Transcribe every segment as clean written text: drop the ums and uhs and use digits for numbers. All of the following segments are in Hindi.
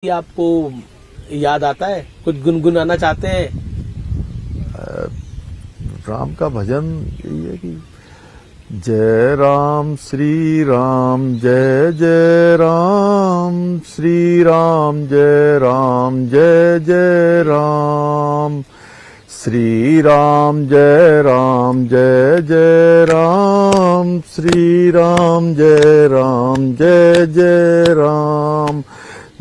आपको याद आता है, कुछ गुनगुनाना चाहते हैं? राम का भजन यही है कि जय राम श्री राम जय जय राम श्री राम जय राम जय जय राम श्री राम जय राम जय जय राम श्री राम जय राम जय जय राम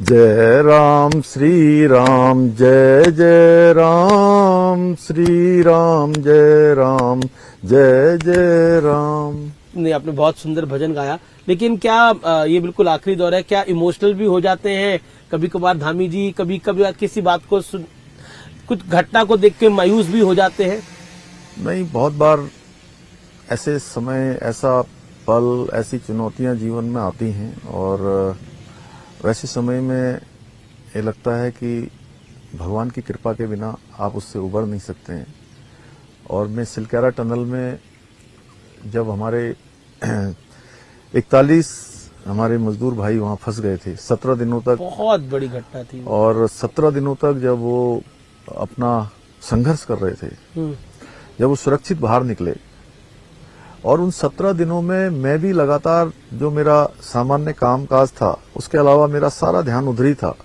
जय राम श्री राम जय जय राम श्री राम जय राम जय जय राम। नहीं, आपने बहुत सुंदर भजन गाया, लेकिन क्या ये बिल्कुल आखिरी दौर है, क्या इमोशनल भी हो जाते हैं कभी कभार धामी जी? कभी कभी किसी बात को कुछ घटना को देख के मायूस भी हो जाते हैं? नहीं, बहुत बार ऐसे समय, ऐसा पल, ऐसी चुनौतियां जीवन में आती हैं और वैसे समय में ये लगता है कि भगवान की कृपा के बिना आप उससे उबर नहीं सकते हैं। और मैं सिलकारा टनल में जब हमारे 41 हमारे मजदूर भाई वहां फंस गए थे 17 दिनों तक, बहुत बड़ी घटना थी। और 17 दिनों तक जब वो अपना संघर्ष कर रहे थे, जब वो सुरक्षित बाहर निकले, और उन 17 दिनों में मैं भी लगातार जो मेरा सामान्य कामकाज था उसके अलावा मेरा सारा ध्यान उधर ही था।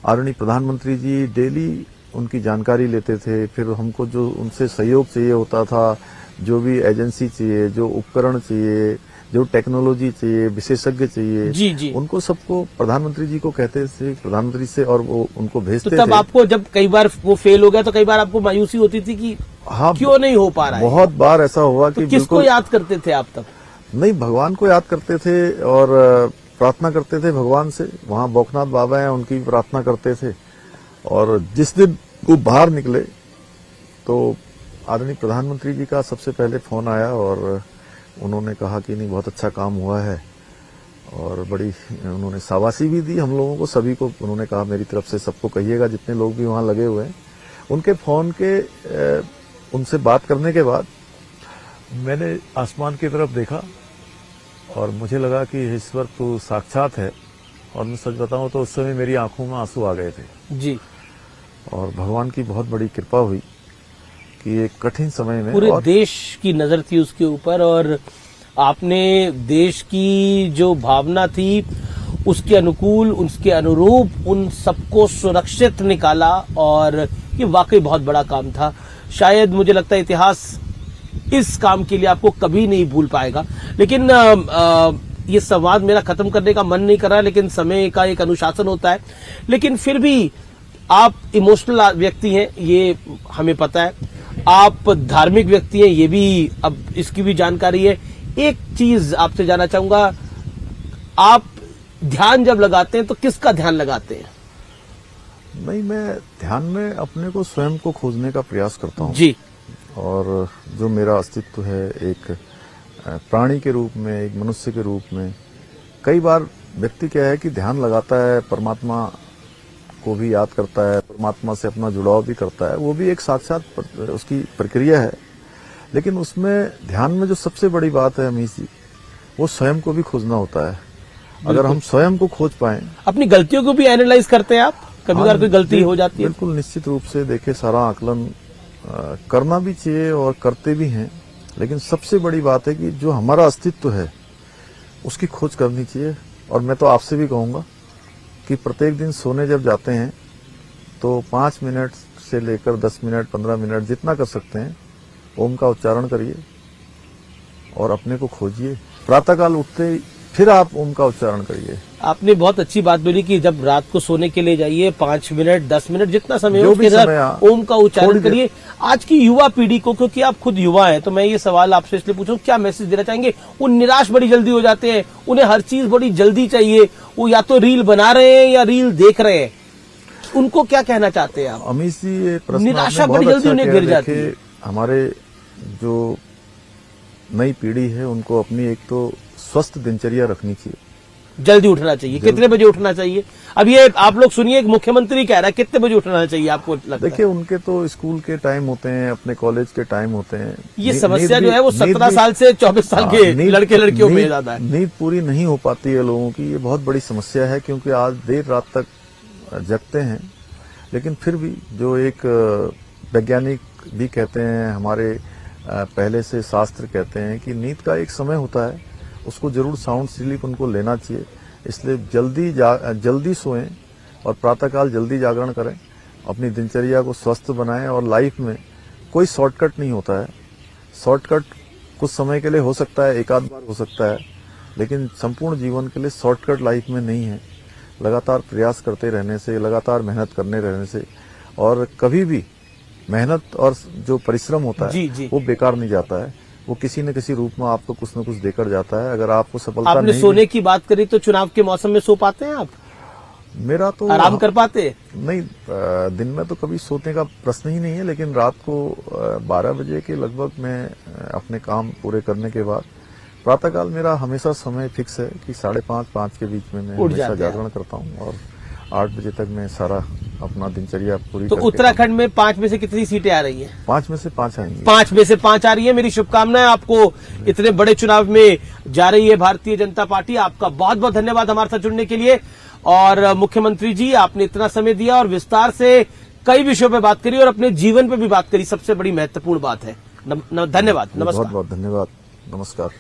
आदरणीय प्रधानमंत्री जी डेली उनकी जानकारी लेते थे, फिर हमको जो उनसे सहयोग चाहिए होता था, जो भी एजेंसी चाहिए, जो उपकरण चाहिए, जो टेक्नोलॉजी चाहिए, विशेषज्ञ चाहिए, जी। उनको सबको प्रधानमंत्री जी को कहते थे, प्रधानमंत्री से, और वो उनको भेजते थे। तो तब आपको जब कई बार वो फेल हो गया तो कई बार आपको मायूसी होती थी कि हाँ, क्यों नहीं हो पा रहा है? बहुत बार ऐसा हुआ कि तो किसको याद करते थे आप तब? नहीं, भगवान को याद करते थे और प्रार्थना करते थे भगवान से। वहां बौखनाथ बाबा हैं, उनकी प्रार्थना करते थे। और जिस दिन वो बाहर निकले तो आदरणीय प्रधानमंत्री जी का सबसे पहले फोन आया और उन्होंने कहा कि नहीं, बहुत अच्छा काम हुआ है, और बड़ी उन्होंने शाबाशी भी दी हम लोगों को, सभी को। उन्होंने कहा मेरी तरफ से सबको कहिएगा, जितने लोग भी वहां लगे हुए हैं। उनके फोन के उनसे बात करने के बाद मैंने आसमान की तरफ देखा और मुझे लगा कि ईश्वर तो साक्षात है। और मैं सच बताऊं तो उस समय मेरी आंखों में आंसू आ गए थे जी। और भगवान की बहुत बड़ी कृपा हुई कि एक कठिन समय में पूरे देश की नजर थी उसके ऊपर, और आपने देश की जो भावना थी उसके अनुकूल, उसके अनुरूप उन सबको सुरक्षित निकाला, और ये वाकई बहुत बड़ा काम था। शायद मुझे लगता है इतिहास इस काम के लिए आपको कभी नहीं भूल पाएगा। लेकिन ये संवाद मेरा खत्म करने का मन नहीं कर रहा, लेकिन समय का एक अनुशासन होता है। लेकिन फिर भी आप इमोशनल व्यक्ति हैं, ये हमें पता है। आप धार्मिक व्यक्ति हैं, ये भी, अब इसकी भी जानकारी है। एक चीज आपसे जानना चाहूंगा, आप ध्यान जब लगाते हैं तो किसका ध्यान लगाते हैं? नहीं, मैं ध्यान में अपने को स्वयं को खोजने का प्रयास करता हूँ जी। और जो मेरा अस्तित्व है एक प्राणी के रूप में, एक मनुष्य के रूप में। कई बार व्यक्ति क्या है कि ध्यान लगाता है, परमात्मा को भी याद करता है, परमात्मा से अपना जुड़ाव भी करता है, वो भी एक साक्षात उसकी प्रक्रिया है। लेकिन उसमें ध्यान में जो सबसे बड़ी बात है अमीश जी, वो स्वयं को भी खोजना होता है। अगर हम स्वयं को खोज पाए, अपनी गलतियों को भी एनालाइज करते हैं आप? कभी बार कोई गलती हो जाती है? बिल्कुल, निश्चित रूप से। देखिए, सारा आकलन करना भी चाहिए और करते भी हैं, लेकिन सबसे बड़ी बात है कि जो हमारा अस्तित्व है उसकी खोज करनी चाहिए। और मैं तो आपसे भी कहूंगा कि प्रत्येक दिन सोने जब जाते हैं तो 5 मिनट से लेकर 10 मिनट, 15 मिनट, जितना कर सकते हैं, ओम का उच्चारण करिए और अपने को खोजिए। प्रातःकाल उठते फिर आप ओम का उच्चारण करिए। आपने बहुत अच्छी बात बोली कि जब रात को सोने के लिए जाइए 5 मिनट, 10 मिनट, जितना समय हो उसके अंदर ओम का उच्चारण करिए। आज की युवा पीढ़ी को, क्योंकि आप खुद युवा हैं, तो मैं ये सवाल आपसे इसलिए पूछूं, क्या मैसेज देना चाहेंगे? वो निराश बड़ी जल्दी हो जाते हैं, उन्हें हर चीज बड़ी जल्दी चाहिए, वो या तो रील बना रहे हैं या रील देख रहे हैं, उनको क्या कहना चाहते हैं आप? अमीश जी, ये प्रश्न निराशा बड़ी जल्दी उन्हें गिर जाती है। हमारे जो नई पीढ़ी है उनको अपनी एक तो स्वस्थ दिनचर्या रखनी चाहिए, जल्दी उठना चाहिए। कितने बजे उठना चाहिए? अब ये आप लोग सुनिए, एक मुख्यमंत्री कह रहा है, कितने बजे उठना चाहिए आपको लगता है? देखिए, उनके तो स्कूल के टाइम होते हैं, अपने कॉलेज के टाइम होते हैं। ये समस्या जो है वो 17 साल से 24 साल के लड़के लड़कियों में ज्यादा है। नींद पूरी नहीं हो पाती है लोगों की, ये बहुत बड़ी समस्या है। क्योंकि आज देर रात तक जगते हैं, लेकिन फिर भी जो एक वैज्ञानिक भी कहते हैं, हमारे पहले से शास्त्र कहते हैं कि नींद का एक समय होता है, उसको जरूर साउंड स्लीप उनको लेना चाहिए। इसलिए जल्दी सोएं और प्रातःकाल जल्दी जागरण करें, अपनी दिनचर्या को स्वस्थ बनाएं। और लाइफ में कोई शॉर्टकट नहीं होता है। शॉर्टकट कुछ समय के लिए हो सकता है, एक आध बार हो सकता है, लेकिन संपूर्ण जीवन के लिए शॉर्टकट लाइफ में नहीं है। लगातार प्रयास करते रहने से, लगातार मेहनत करने रहने से, और कभी भी मेहनत और जो परिश्रम होता है वो बेकार नहीं जाता है। वो किसी न किसी रूप में आपको कुछ न कुछ देकर जाता है। अगर आपको सफलता आपने नहीं सोने की बात करी तो चुनाव के मौसम में सो पाते हैं आप? मेरा तो आराम कर पाते? नहीं, दिन में तो कभी सोने का प्रश्न ही नहीं है, लेकिन रात को 12 बजे के लगभग मैं अपने काम पूरे करने के बाद, प्रातःकाल मेरा हमेशा समय फिक्स है कि 5:30-5 के बीच में मैं हमेशा जागरण करता हूँ, और 8 बजे तक मैं सारा अपना दिनचर्या पूरी। तो उत्तराखंड में 5 में से कितनी सीटें आ रही हैं? 5 में से 5 आएंगी। 5 में से 5 आ रही है। मेरी शुभकामनाएं आपको। इतने बड़े चुनाव में जा रही है भारतीय जनता पार्टी। आपका बहुत बहुत धन्यवाद हमारे साथ जुड़ने के लिए। और मुख्यमंत्री जी, आपने इतना समय दिया और विस्तार से कई विषयों पे बात करी और अपने जीवन पे भी बात करी, सबसे बड़ी महत्वपूर्ण बात है। धन्यवाद, नमस्कार। बहुत बहुत धन्यवाद, नमस्कार।